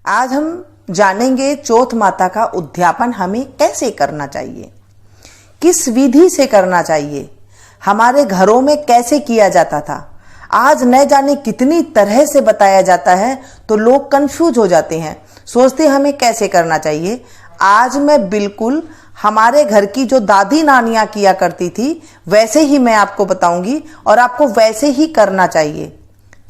आज हम जानेंगे चौथ माता का उद्यापन हमें कैसे करना चाहिए, किस विधि से करना चाहिए, हमारे घरों में कैसे किया जाता था। आज न जाने कितनी तरह से बताया जाता है तो लोग कंफ्यूज हो जाते हैं, सोचते हैं हमें कैसे करना चाहिए। आज मैं बिल्कुल हमारे घर की जो दादी नानियां किया करती थी वैसे ही मैं आपको बताऊंगी और आपको वैसे ही करना चाहिए।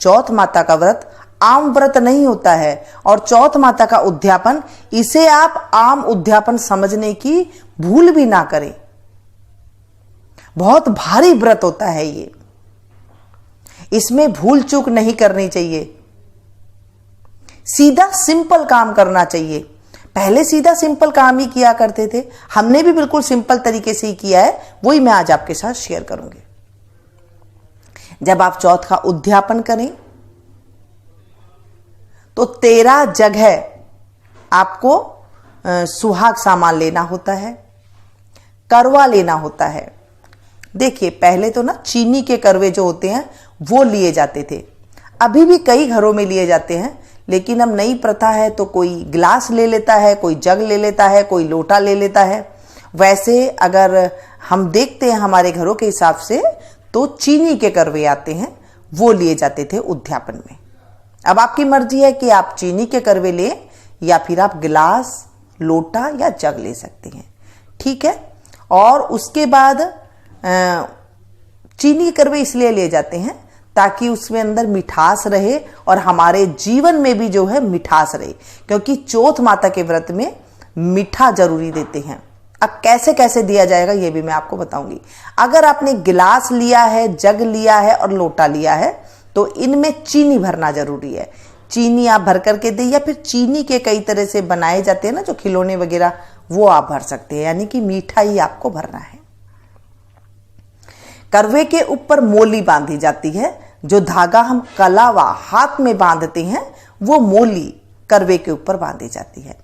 चौथ माता का व्रत आम व्रत नहीं होता है और चौथ माता का उद्यापन इसे आप आम उद्यापन समझने की भूल भी ना करें। बहुत भारी व्रत होता है ये, इसमें भूल चूक नहीं करनी चाहिए। सीधा सिंपल काम करना चाहिए। पहले सीधा सिंपल काम ही किया करते थे, हमने भी बिल्कुल सिंपल तरीके से ही किया है, वही मैं आज आपके साथ शेयर करूंगी। जब आप चौथ का उद्यापन करें तो 13 जगह आपको सुहाग सामान लेना होता है, करवा लेना होता है। देखिए पहले तो ना चीनी के करवे जो होते हैं वो लिए जाते थे, अभी भी कई घरों में लिए जाते हैं, लेकिन अब नई प्रथा है तो कोई गिलास ले लेता है, कोई जग ले लेता है, कोई लोटा ले लेता है। वैसे अगर हम देखते हैं हमारे घरों के हिसाब से तो चीनी के करवे आते हैं, वो लिए जाते थे उद्यापन में। अब आपकी मर्जी है कि आप चीनी के करवे लें या फिर आप गिलास, लोटा या जग ले सकते हैं, ठीक है। और उसके बाद चीनी के करवे इसलिए लिए जाते हैं ताकि उसमें अंदर मिठास रहे और हमारे जीवन में भी जो है मिठास रहे, क्योंकि चौथ माता के व्रत में मीठा जरूरी देते हैं। अब कैसे कैसे दिया जाएगा ये भी मैं आपको बताऊंगी। अगर आपने गिलास लिया है, जग लिया है और लोटा लिया है तो इनमें चीनी भरना जरूरी है। चीनी आप भर करके दें या फिर चीनी के कई तरह से बनाए जाते हैं ना जो खिलौने वगैरह, वो आप भर सकते हैं, यानी कि मीठा ही आपको भरना है। करवे के ऊपर मोली बांधी जाती है, जो धागा हम कलावा हाथ में बांधते हैं वो मोली करवे के ऊपर बांधी जाती है।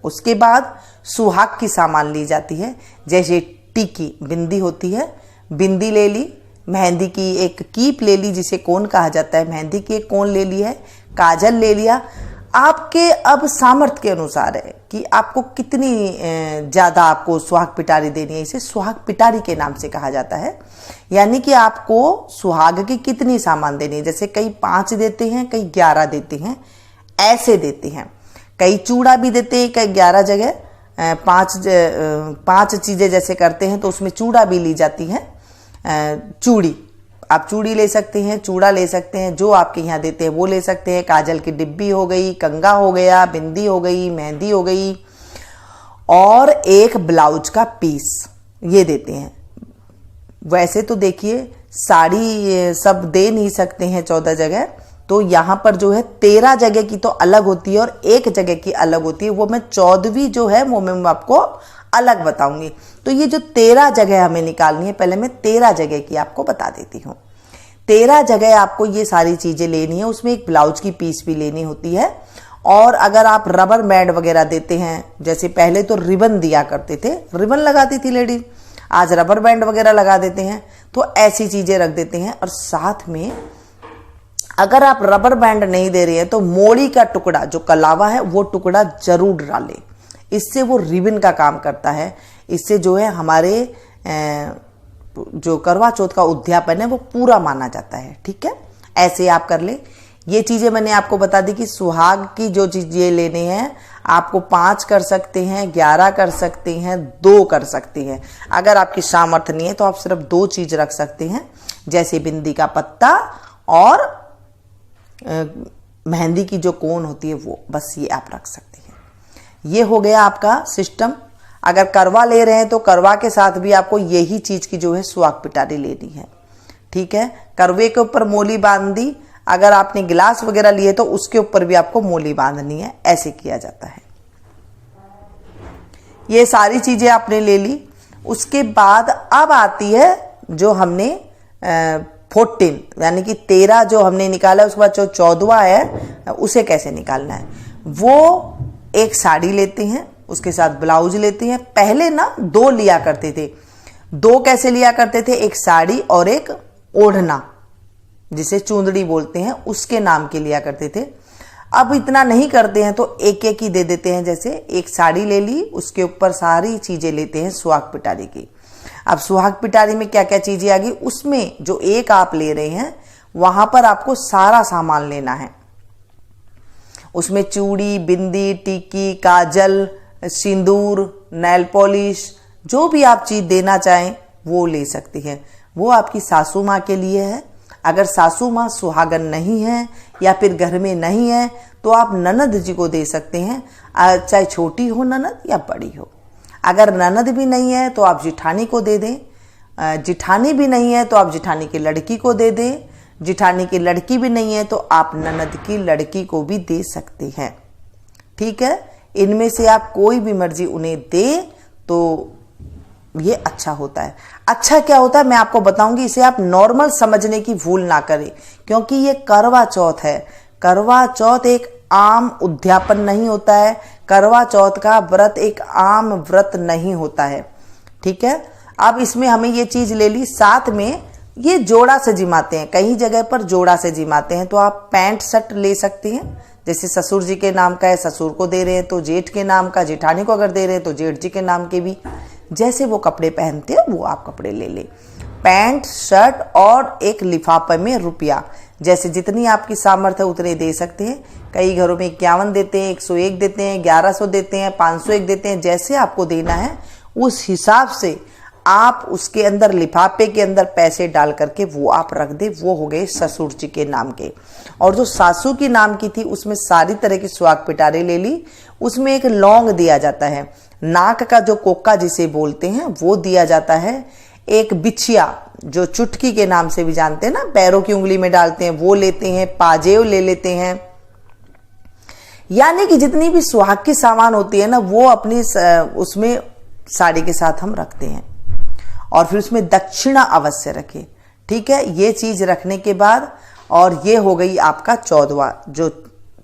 उसके बाद सुहाग की सामान ली जाती है, जैसे टीकी, बिंदी होती है, बिंदी ले ली, मेहंदी की एक कीप ले ली जिसे कोन कहा जाता है, मेहंदी की एक कोन ले ली है, काजल ले लिया। आपके अब सामर्थ्य के अनुसार है कि आपको कितनी ज्यादा आपको सुहाग पिटारी देनी है। इसे सुहाग पिटारी के नाम से कहा जाता है, यानी कि आपको सुहाग की कितनी सामान देनी है। जैसे कई 5 देते हैं, कई 11 देते हैं, ऐसे देते हैं। कई चूड़ा भी देते हैं, कई 11 जगह 5 चीजें जैसे करते हैं तो उसमें चूड़ा भी ली जाती है। चूड़ी, आप चूड़ी ले सकते हैं, चूड़ा ले सकते हैं, जो आपके यहाँ देते हैं वो ले सकते हैं। काजल की डिब्बी हो गई, कंगा हो गया, बिंदी हो गई, मेहंदी हो गई और एक ब्लाउज का पीस, ये देते हैं। वैसे तो देखिए साड़ी सब दे नहीं सकते हैं 14 जगह, तो यहाँ पर जो है 13 जगह की तो अलग होती है और एक जगह की अलग होती है, वो मैं 14वीं जो है वो मैं आपको अलग बताऊंगी। तो ये जो 13 जगह हमें निकालनी है, पहले मैं 13 जगह की आपको बता देती हूँ। 13 जगह आपको ये सारी चीजें लेनी है, उसमें एक ब्लाउज की पीस भी लेनी होती है। और अगर आप रबर बैंड वगैरह देते हैं, जैसे पहले तो रिबन दिया करते थे, रिबन लगाती थी लेडीज, आज रबर बैंड वगैरह लगा देते हैं, तो ऐसी चीजें रख देते हैं। और साथ में अगर आप रबर बैंड नहीं दे रहे हैं तो मोड़ी का टुकड़ा जो कलावा है वो टुकड़ा जरूर डालें, इससे वो रिबन का काम करता है। इससे जो है हमारे जो करवा चौथ का उद्यापन है वो पूरा माना जाता है, ठीक है। ऐसे आप कर ले। ये चीजें मैंने आपको बता दी कि सुहाग की जो चीजें लेने हैं आपको 5 कर सकते हैं, 11 कर सकते हैं, 2 कर सकते हैं। अगर आपकी सामर्थ्य नहीं है तो आप सिर्फ 2 चीज रख सकते हैं, जैसे बिंदी का पत्ता और मेहंदी की जो कोन होती है वो, बस ये आप रख सकते हैं। ये हो गया आपका सिस्टम। अगर करवा ले रहे हैं तो करवा के साथ भी आपको यही चीज की जो है सुहाग पिटारी लेनी है, ठीक है। करवे के ऊपर मोली बांध दी, अगर आपने गिलास वगैरह लिए तो उसके ऊपर भी आपको मोली बांधनी है, ऐसे किया जाता है। ये सारी चीजें आपने ले ली। उसके बाद अब आती है जो हमने 14 यानी कि 13 जो हमने निकाला, उसके बाद जो 14वां है उसे कैसे निकालना है। वो एक साड़ी लेते हैं, उसके साथ ब्लाउज लेते हैं। पहले ना 2 लिया करते थे। 2 कैसे लिया करते थे, एक साड़ी और एक ओढ़ना जिसे चूंदड़ी बोलते हैं उसके नाम के लिया करते थे। अब इतना नहीं करते हैं तो एक एक ही दे देते हैं। जैसे एक साड़ी ले ली, उसके ऊपर सारी चीजें लेते हैं सुहाग पिटारी की। अब सुहाग पिटारी में क्या क्या चीजें आ गई, उसमें जो एक आप ले रहे हैं वहां पर आपको सारा सामान लेना है। उसमें चूड़ी, बिंदी, टिक्की, काजल, सिंदूर, नेल पॉलिश, जो भी आप चीज देना चाहें वो ले सकती है। वो आपकी सासू माँ के लिए है। अगर सासू माँ सुहागन नहीं है या फिर घर में नहीं है तो आप ननद जी को दे सकते हैं, चाहे छोटी हो ननद या बड़ी हो। अगर ननद भी नहीं है तो आप जिठानी को दे दें, जिठानी भी नहीं है तो आप जिठानी की लड़की को दे दें, जिठानी की लड़की भी नहीं है तो आप ननद की लड़की को भी दे सकते हैं। ठीक है, इनमें से आप कोई भी मर्जी उन्हें दे तो ये अच्छा होता है। अच्छा क्या होता है मैं आपको बताऊंगी, इसे आप नॉर्मल समझने की भूल ना करें, क्योंकि ये करवा चौथ है। करवा चौथ एक आम उद्यापन नहीं होता है। करवा चौथ का व्रत एक आम व्रत नहीं होता है। ठीक है, अब इसमें हमें ये चीज ले ली, साथ में ये जोड़ा से जिमाते हैं। कई जगह पर जोड़ा से जिमाते हैं, तो आप पैंट शर्ट ले सकते हैं। जैसे ससुर जी के नाम का है, ससुर को दे रहे हैं, तो जेठ के नाम का, जेठानी को अगर दे रहे हैं तो जेठ जी के नाम के भी। जैसे वो कपड़े पहनते हैं वो आप कपड़े ले ले। पैंट शर्ट और एक लिफाफे में रुपया, जैसे जितनी आपकी सामर्थ्य है उतने दे सकते हैं। कई घरों में 51 देते हैं, 101 देते हैं, 1100 देते हैं, 501 देते हैं। जैसे आपको देना है उस हिसाब से आप उसके अंदर, लिफाफे के अंदर पैसे डाल करके वो आप रख दे। वो हो गए ससुर जी के नाम के। और जो सासू के नाम की थी उसमें सारी तरह की सुहाग पिटारी ले ली। उसमें एक लौंग दिया जाता है, नाक का जो कोका जिसे बोलते हैं वो दिया जाता है, एक बिछिया जो चुटकी के नाम से भी जानते हैं ना, पैरों की उंगली में डालते हैं, वो लेते हैं, पाजेव ले लेते हैं। यानी कि जितनी भी सुहाग की सामान होती है ना वो अपनी उसमें साड़ी के साथ हम रखते हैं। और फिर उसमें दक्षिणा अवश्य रखें। ठीक है, ये चीज रखने के बाद, और ये हो गई आपका 14वां, जो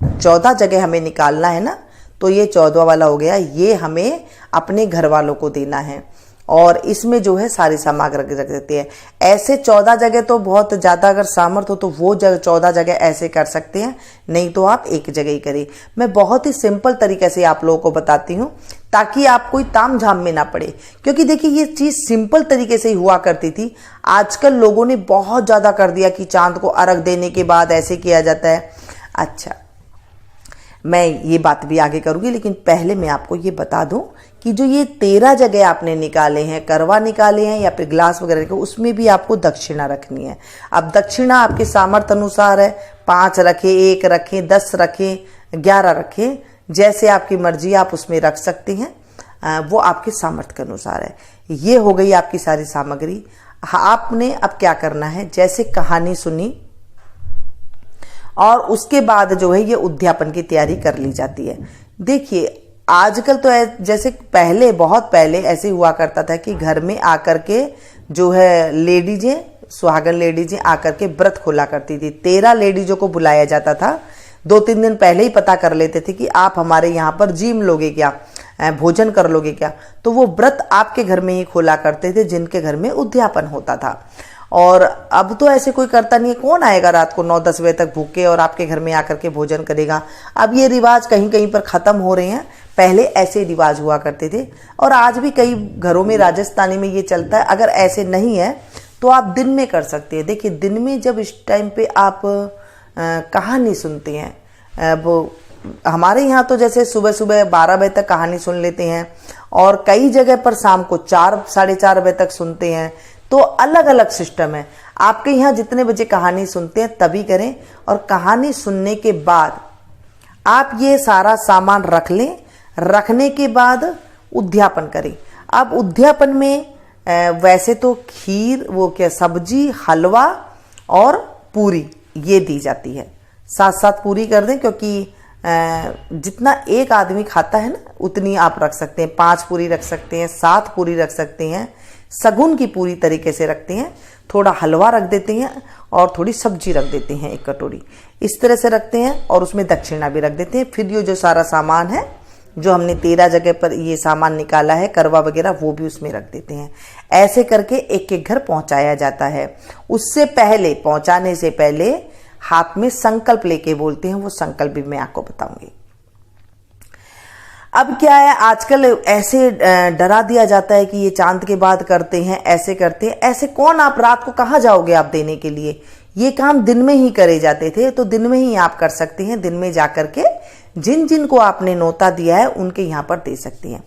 14 जगह हमें निकालना है ना, तो ये 14वां वाला हो गया। ये हमें अपने घर वालों को देना है और इसमें जो है सारी सामग्री रख देते हैं। ऐसे 14 जगह तो बहुत ज्यादा अगर सामर्थ्य हो तो वो 14 जगह ऐसे कर सकते हैं, नहीं तो आप एक जगह ही करें। मैं बहुत ही सिंपल तरीके से आप लोगों को बताती हूँ ताकि आप कोई ताम झाम में ना पड़े, क्योंकि देखिए ये चीज सिंपल तरीके से ही हुआ करती थी। आजकल लोगों ने बहुत ज्यादा कर दिया कि चांद को अर्घ देने के बाद ऐसे किया जाता है। अच्छा, मैं ये बात भी आगे करूंगी, लेकिन पहले मैं आपको ये बता दूं कि जो ये 13 जगह आपने निकाले हैं, करवा निकाले हैं या फिर ग्लास वगैरह के, उसमें भी आपको दक्षिणा रखनी है। अब दक्षिणा आपके सामर्थ्य अनुसार है, 5 रखें, 1 रखें, 10 रखें, 11 रखें, जैसे आपकी मर्जी आप उसमें रख सकते हैं। वो आपके सामर्थ्य के अनुसार है। ये हो गई आपकी सारी सामग्री। आपने अब क्या करना है, जैसे कहानी सुनी और उसके बाद जो है ये उद्यापन की तैयारी कर ली जाती है। देखिए आजकल तो जैसे पहले, बहुत पहले ऐसे हुआ करता था कि घर में आकर के जो है लेडीजें, सुहागन लेडीजें आकर के व्रत खोला करती थी। 13 लेडीजों को बुलाया जाता था। 2-3 दिन पहले ही पता कर लेते थे कि आप हमारे यहाँ पर जिम लोगे क्या, भोजन कर लोगे क्या, तो वो व्रत आपके घर में ही खोला करते थे जिनके घर में उद्यापन होता था। और अब तो ऐसे कोई करता नहीं है। कौन आएगा रात को 9-10 बजे तक भूखे और आपके घर में आकर के भोजन करेगा। अब ये रिवाज कहीं कहीं पर खत्म हो रहे हैं। पहले ऐसे रिवाज हुआ करते थे और आज भी कई घरों में, राजस्थानी में ये चलता है। अगर ऐसे नहीं है तो आप दिन में कर सकते हैं। देखिए दिन में जब इस टाइम पे आप कहानी सुनते हैं, वो हमारे यहाँ तो जैसे सुबह सुबह 12 बजे तक कहानी सुन लेते हैं और कई जगह पर शाम को 4-4:30 बजे तक सुनते हैं। तो अलग अलग सिस्टम है। आपके यहाँ जितने बजे कहानी सुनते हैं तभी करें। और कहानी सुनने के बाद आप ये सारा सामान रख लें। रखने के बाद उद्यापन करें। अब उद्यापन में वैसे तो खीर, वो क्या, सब्जी, हलवा और पूरी ये दी जाती है। साथ साथ पूरी कर दें, क्योंकि जितना एक आदमी खाता है ना उतनी आप रख सकते हैं। 5 पूरी रख सकते हैं, 7 पूरी रख सकते हैं। सगुन की पूरी तरीके से रखते हैं। थोड़ा हलवा रख देते हैं और थोड़ी सब्जी रख देते हैं, 1 कटोरी, इस तरह से रखते हैं। और उसमें दक्षिणा भी रख देते हैं। फिर ये जो सारा सामान है जो हमने 13 जगह पर ये सामान निकाला है, करवा वगैरह, वो भी उसमें रख देते हैं। ऐसे करके एक एक घर पहुंचाया जाता है। उससे पहले, पहुंचाने से पहले हाथ में संकल्प लेके बोलते हैं, वो संकल्प भी मैं आपको बताऊंगी। अब क्या है, आजकल ऐसे डरा दिया जाता है कि ये चांद के बाद करते हैं, ऐसे करते हैं, ऐसे कौन, आप रात को कहाँ जाओगे आप देने के लिए, ये काम दिन में ही करे जाते थे, तो दिन में ही आप कर सकते हैं। दिन में जाकर के जिन जिन को आपने न्योता दिया है उनके यहाँ पर दे सकती हैं।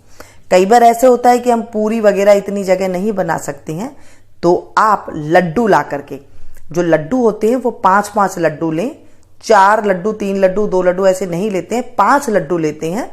कई बार ऐसे होता है कि हम पूरी वगैरह इतनी जगह नहीं बना सकते हैं, तो आप लड्डू ला करके, जो लड्डू होते हैं वो 5-5 लड्डू लें, 4 लड्डू, 3 लड्डू, 2 लड्डू ऐसे नहीं लेते हैं, 5 लड्डू लेते हैं।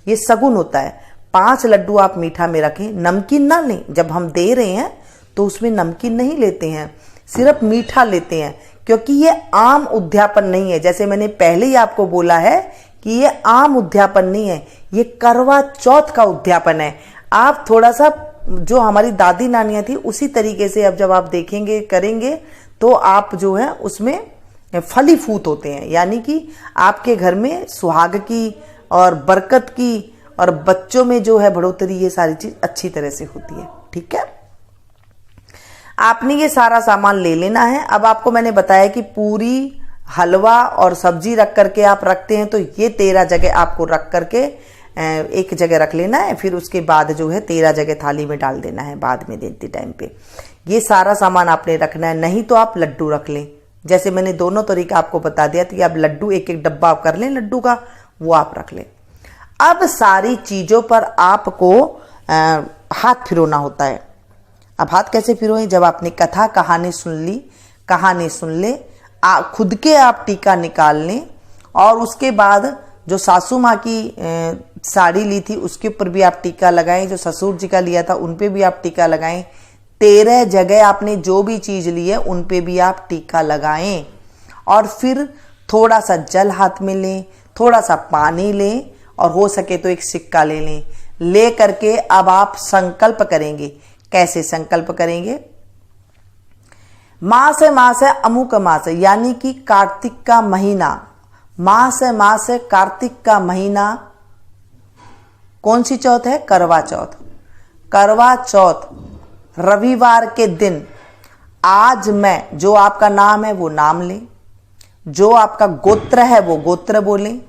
ये सगुन होता है। 5 लड्डू आप मीठा में रखें, नमकीन ना लें, जब हम दे रहे हैं तो उसमें नमकीन नहीं लेते हैं, सिर्फ मीठा लेते हैं, क्योंकि ये आम उद्यापन नहीं है। जैसे मैंने पहले ही आपको बोला है कि ये आम उद्यापन नहीं है, ये करवा चौथ का उद्यापन है। आप थोड़ा सा, जो हमारी दादी नानियां थी उसी तरीके से अब जब आप देखेंगे करेंगे तो आप जो है उसमें फलीफूत होते हैं, यानी कि आपके घर में सुहाग की और बरकत की और बच्चों में जो है बढ़ोतरी, ये सारी चीज अच्छी तरह से होती है। ठीक है, आपने ये सारा सामान ले लेना है। अब आपको मैंने बताया कि पूरी, हलवा और सब्जी रख करके आप रखते हैं, तो ये 13 जगह आपको रख करके एक जगह रख लेना है, फिर उसके बाद जो है 13 जगह थाली में डाल देना है बाद में देते टाइम पे। ये सारा सामान आपने रखना है। नहीं तो आप लड्डू रख लें, जैसे मैंने दोनों तरीका आपको बता दिया था कि आप लड्डू एक एक डब्बा आप कर लें लड्डू का, वो आप रख लें। अब सारी चीजों पर आपको हाथ फिरोना होता है। अब हाथ कैसे फिरोएं, जब आपने कथा कहानी सुन ली, कहानी सुन ले, खुद के आप टीका निकाल लें, और उसके बाद जो सासू माँ की साड़ी ली थी उसके ऊपर भी आप टीका लगाएं, जो ससुर जी का लिया था उन पे भी आप टीका लगाएं। 13 जगह आपने जो भी चीज ली है उन पे भी आप टीका लगाएं, और फिर थोड़ा सा जल हाथ में लें, थोड़ा सा पानी लें, और हो सके तो एक सिक्का ले लें। ले करके अब आप संकल्प करेंगे। कैसे संकल्प करेंगे, मास है अमुक मास, यानी कि कार्तिक का महीना, मास है कार्तिक का महीना, कौन सी चौथ है, करवा चौथ। करवा चौथ रविवार के दिन, आज मैं, जो आपका नाम है वो नाम लें, जो आपका गोत्र है वो गोत्र बोलें,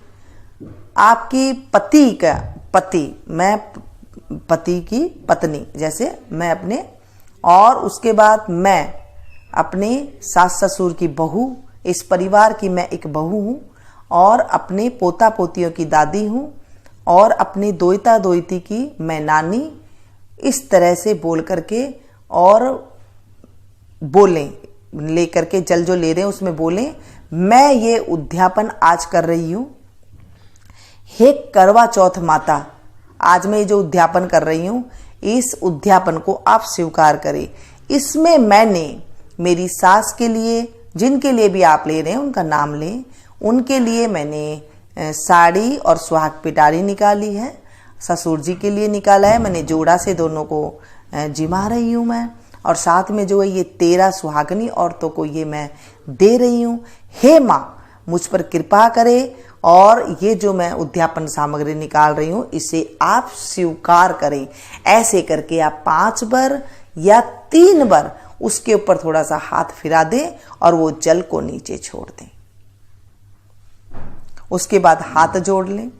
आपकी पति का पति, मैं पति की पत्नी, जैसे मैं अपने, और उसके बाद मैं अपने सास ससुर की बहू, इस परिवार की मैं एक बहू हूं, और अपने पोता पोतियों की दादी हूं, और अपने दोइता दोइती की मैं नानी। इस तरह से बोल करके और बोलें, लेकर के जल जो ले रहे हैं उसमें बोलें, मैं ये उद्यापन आज कर रही हूं, हे करवा चौथ माता, आज मैं जो उद्यापन कर रही हूं, इस उद्यापन को आप स्वीकार करें। इसमें मैंने मेरी सास के लिए, जिनके लिए भी आप ले रहे हैं उनका नाम लें, उनके लिए मैंने साड़ी और सुहाग पिटारी निकाली है, ससुर जी के लिए निकाला है, मैंने जोड़ा से दोनों को जिमा रही हूं मैं, और साथ में जो है ये 13 सुहागनी औरतों को ये मैं दे रही हूं। हे माँ, मुझ पर कृपा करे, और ये जो मैं उद्यापन सामग्री निकाल रही हूं इसे आप स्वीकार करें। ऐसे करके आप 5 बार या 3 बार उसके ऊपर थोड़ा सा हाथ फिरा दें और वो जल को नीचे छोड़ दें। उसके बाद हाथ जोड़ लें।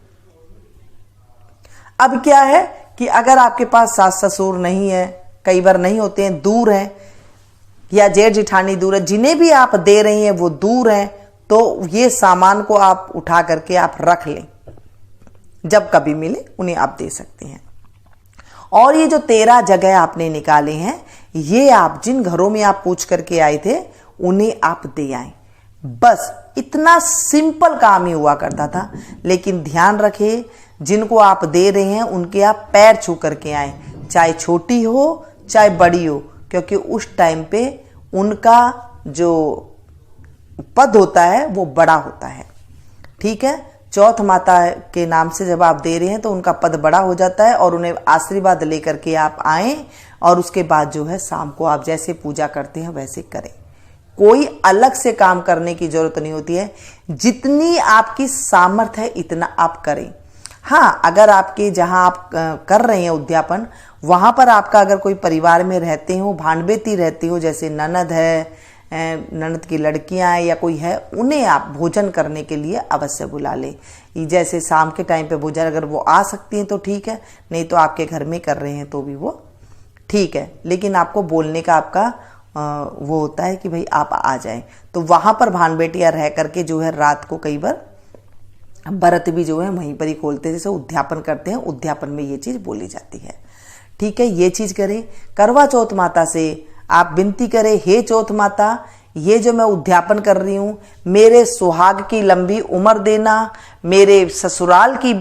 अब क्या है कि अगर आपके पास सास ससुर नहीं है, कई बार नहीं होते हैं, दूर हैं, या जेठ जिठानी दूर है, जिन्हें भी आप दे रही हैं वो दूर हैं, तो ये सामान को आप उठा करके आप रख लें, जब कभी मिले उन्हें आप दे सकते हैं। और ये जो 13 जगह आपने निकाले हैं, ये आप जिन घरों में आप पूछ करके आए थे उन्हें आप दे आए। बस इतना सिंपल काम ही हुआ करता था। लेकिन ध्यान रखें, जिनको आप दे रहे हैं उनके आप पैर छू करके आए, चाहे छोटी हो चाहे बड़ी हो, क्योंकि उस टाइम पे उनका जो पद होता है वो बड़ा होता है। ठीक है, चौथ माता के नाम से जब आप दे रहे हैं तो उनका पद बड़ा हो जाता है, और उन्हें आशीर्वाद लेकर के आप आए, और उसके बाद जो है शाम को आप जैसे पूजा करते हैं वैसे करें। कोई अलग से काम करने की जरूरत नहीं होती है, जितनी आपकी सामर्थ्य है इतना आप करें। हाँ, अगर आपके जहां आप कर रहे हैं उद्यापन, वहां पर आपका अगर कोई परिवार में रहते हो, भांडबेती रहती हो, जैसे ननद है ननद की लड़कियां या कोई है, उन्हें आप भोजन करने के लिए अवश्य बुला लें। जैसे शाम के टाइम पे भोजन अगर वो आ सकती हैं तो ठीक है, नहीं तो आपके घर में कर रहे हैं तो भी वो ठीक है, लेकिन आपको बोलने का आपका वो होता है कि भाई आप आ जाएं। तो वहां पर भान बेटियां रह करके जो है रात को कई बार व्रत भी जो है वहीं पर ही खोलते हैं, जैसे उद्यापन करते हैं, उद्यापन में ये चीज बोली जाती है। ठीक है, ये चीज करें। करवा चौथ माता से आप विनती करें, हे चौथ माता, ये जो मैं उद्यापन कर रही हूं, मेरे सुहाग की लंबी उम्र देना, मेरे ससुराल की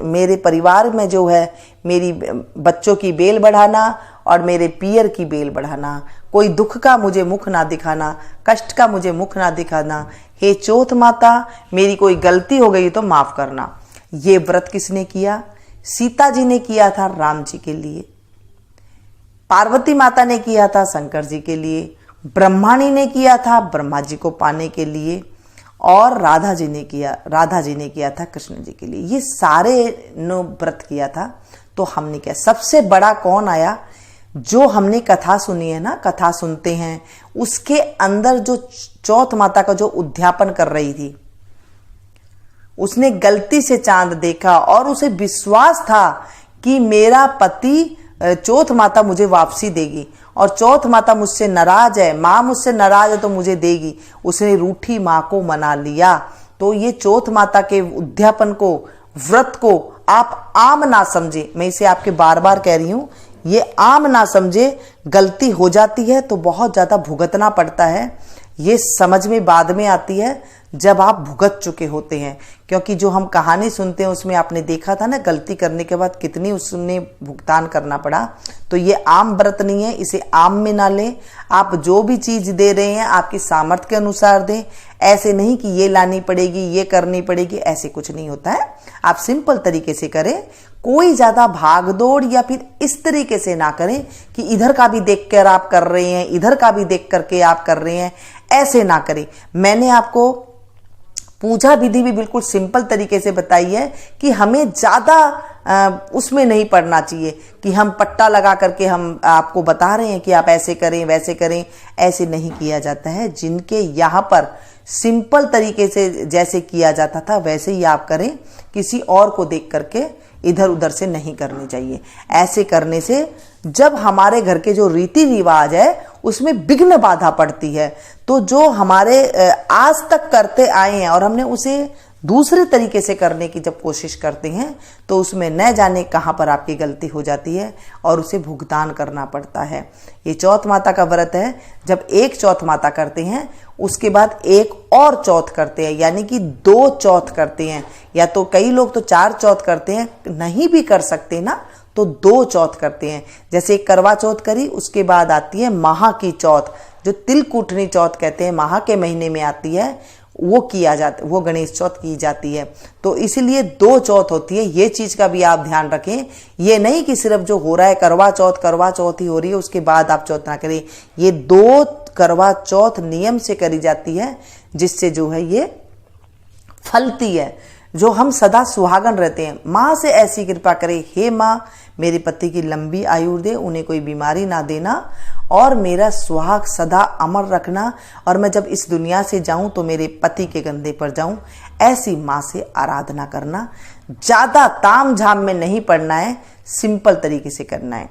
मेरे परिवार में जो है मेरी बच्चों की बेल बढ़ाना और मेरे पियर की बेल बढ़ाना, कोई दुख का मुझे मुख ना दिखाना, कष्ट का मुझे मुख ना दिखाना। हे चौथ माता, मेरी कोई गलती हो गई तो माफ करना। ये व्रत किसने किया? सीता जी ने किया था राम जी के लिए, पार्वती माता ने किया था शंकर जी के लिए, ब्रह्माणी ने किया था ब्रह्मा जी को पाने के लिए, और राधा जी ने किया था कृष्ण जी के लिए। ये सारे ने व्रत किया था। तो हमने क्या, सबसे बड़ा कौन आया? जो हमने कथा सुनी है ना, कथा सुनते हैं, उसके अंदर जो चौथ माता का जो उद्यापन कर रही थी, उसने गलती से चांद देखा और उसे विश्वास था कि मेरा पति चौथ माता मुझे वापसी देगी और चौथ माता मुझसे नाराज है, माँ मुझसे नाराज है तो मुझे देगी। उसने रूठी माँ को मना लिया। तो ये चौथ माता के उद्यापन को, व्रत को आप आम ना समझे। मैं इसे आपके बार बार कह रही हूं, ये आम ना समझे। गलती हो जाती है तो बहुत ज्यादा भुगतना पड़ता है। ये समझ में बाद में आती है जब आप भुगत चुके होते हैं, क्योंकि जो हम कहानी सुनते हैं उसमें आपने देखा था ना, गलती करने के बाद कितनी उसने भुगतान करना पड़ा। तो ये आम व्रत नहीं है, इसे आम में ना लें। आप जो भी चीज दे रहे हैं आपकी सामर्थ्य के अनुसार दें। ऐसे नहीं कि ये लानी पड़ेगी, ये करनी पड़ेगी, ऐसे कुछ नहीं होता है। आप सिंपल तरीके से करें, कोई ज्यादा भागदौड़ या फिर इस तरीके से ना करें कि इधर का भी देखकर आप कर रहे हैं, इधर का भी देख करके आप कर रहे हैं, ऐसे ना करें। मैंने आपको पूजा विधि भी बिल्कुल सिंपल तरीके से बताई है कि हमें ज्यादा उसमें नहीं पड़ना चाहिए कि हम पट्टा लगा करके हम आपको बता रहे हैं कि आप ऐसे करें वैसे करें। ऐसे नहीं किया जाता है। जिनके यहाँ पर सिंपल तरीके से जैसे किया जाता था वैसे ही आप करें, किसी और को देख करके इधर उधर से नहीं करनी चाहिए। ऐसे करने से जब हमारे घर के जो रीति रिवाज है उसमें विघ्न बाधा पड़ती है, तो जो हमारे आज तक करते आए हैं और हमने उसे दूसरे तरीके से करने की जब कोशिश करते हैं तो उसमें न जाने कहां पर आपकी गलती हो जाती है और उसे भुगतान करना पड़ता है। ये चौथ माता का व्रत है। जब एक चौथ माता करते हैं उसके बाद एक और चौथ करते हैं, यानी कि 2 चौथ करते हैं। या तो कई लोग तो 4 चौथ करते हैं, नहीं भी कर सकते ना तो 2 चौथ करते हैं। जैसे एक करवा चौथ करी, उसके बाद आती है महा की चौथ, जो तिलकुटनी चौथ कहते हैं, महा के महीने में आती है, वो किया जाता, वो गणेश चौथ की जाती है। तो इसलिए 2 चौथ होती है। ये चीज का भी आप ध्यान रखें। ये नहीं कि सिर्फ जो हो रहा है करवा चौथ ही हो रही है उसके बाद आप चौथ ना करें। ये 2 करवा चौथ नियम से करी जाती है, जिससे जो है ये फलती है, जो हम सदा सुहागन रहते हैं। माँ से ऐसी कृपा करे, हे माँ मेरे पति की लंबी आयु दे, उन्हें कोई बीमारी ना देना और मेरा सुहाग सदा अमर रखना, और मैं जब इस दुनिया से जाऊं तो मेरे पति के कंधे पर जाऊं। ऐसी माँ से आराधना करना। ज्यादा ताम झाम में नहीं पड़ना है, सिंपल तरीके से करना है।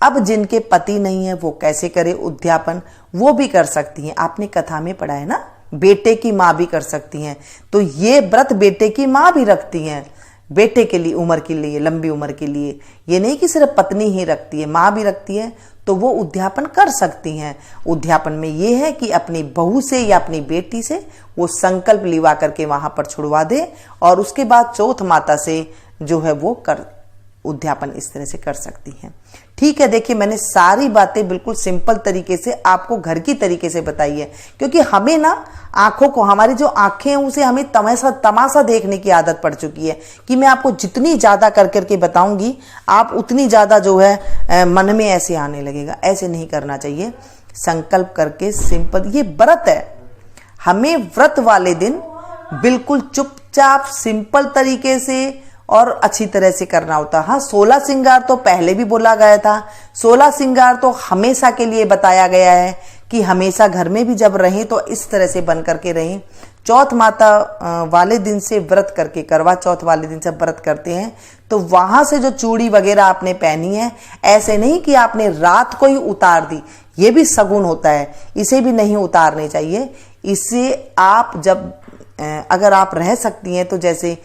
अब जिनके पति नहीं है वो कैसे करे उद्यापन, वो भी कर सकती हैं। आपने कथा में पढ़ा है ना, बेटे की माँ भी कर सकती हैं। तो ये व्रत बेटे की माँ भी रखती हैं, बेटे के लिए, उम्र के लिए, लंबी उम्र के लिए। ये नहीं कि सिर्फ पत्नी ही रखती है, माँ भी रखती है, तो वो उद्यापन कर सकती हैं। उद्यापन में ये है कि अपनी बहू से या अपनी बेटी से वो संकल्प लिवा करके वहां पर छुड़वा दे और उसके बाद चौथ माता से जो है वो कर उद्यापन इस तरह से कर सकती हैं। ठीक है, देखिए मैंने सारी बातें बिल्कुल सिंपल तरीके से आपको घर की तरीके से बताई है, क्योंकि हमें ना आंखों को, हमारी जो आंखें हैं उसे हमें तमाशा देखने की आदत पड़ चुकी है कि मैं आपको जितनी ज्यादा कर करके बताऊंगी आप उतनी ज्यादा जो है मन में ऐसे आने लगेगा। ऐसे नहीं करना चाहिए। संकल्प करके सिंपल, ये व्रत है, हमें व्रत वाले दिन बिल्कुल चुपचाप सिंपल तरीके से और अच्छी तरह से करना होता। हाँ, 16 श्रृंगार तो पहले भी बोला गया था, 16 श्रृंगार तो हमेशा के लिए बताया गया है कि हमेशा घर में भी जब रहें तो इस तरह से बन करके रहें। चौथ माता वाले दिन से व्रत करके, करवा चौथ वाले दिन से व्रत करते हैं, तो वहां से जो चूड़ी वगैरह आपने पहनी है, ऐसे नहीं कि आपने रात को ही उतार दी, ये भी शगुन होता है, इसे भी नहीं उतारने चाहिए। इससे आप जब अगर आप रह सकती हैं तो जैसे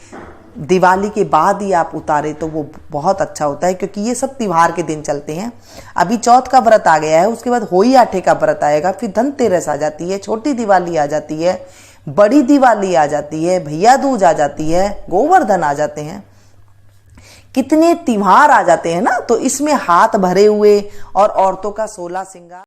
दिवाली के बाद ही आप उतारे तो वो बहुत अच्छा होता है, क्योंकि ये सब त्योहार के दिन चलते हैं। अभी चौथ का व्रत आ गया है, उसके बाद होली आठे का व्रत आएगा, फिर धनतेरस आ जाती है, छोटी दिवाली आ जाती है, बड़ी दिवाली आ जाती है, भैया दूज आ जाती है, गोवर्धन आ जाते हैं, कितने त्योहार आ जाते हैं ना। तो इसमें हाथ भरे हुए और औरतों का 16 श्रृंगार